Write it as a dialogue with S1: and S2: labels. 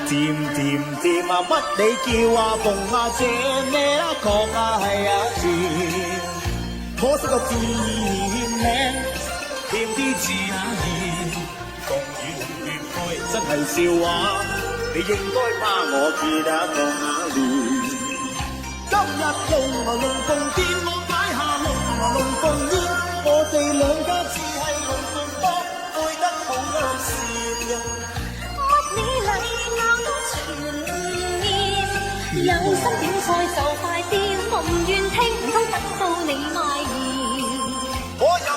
S1: 甜甜甜啊，乜你叫啊鳳啊姐咩啦確啊係啊甜，可惜個字名甜啲字啊甜，共與越愛真係笑話，你應該怕我結啊鳳啊臉。今日龍啊龍鳳見我擺下龍啊龍鳳宴，我哋兩家似係龍鳳幫，配得好啱線。
S2: 乜你禮貌都全面，有心點菜就快啲，我唔願聽，唔通等到你賣言。
S1: 我任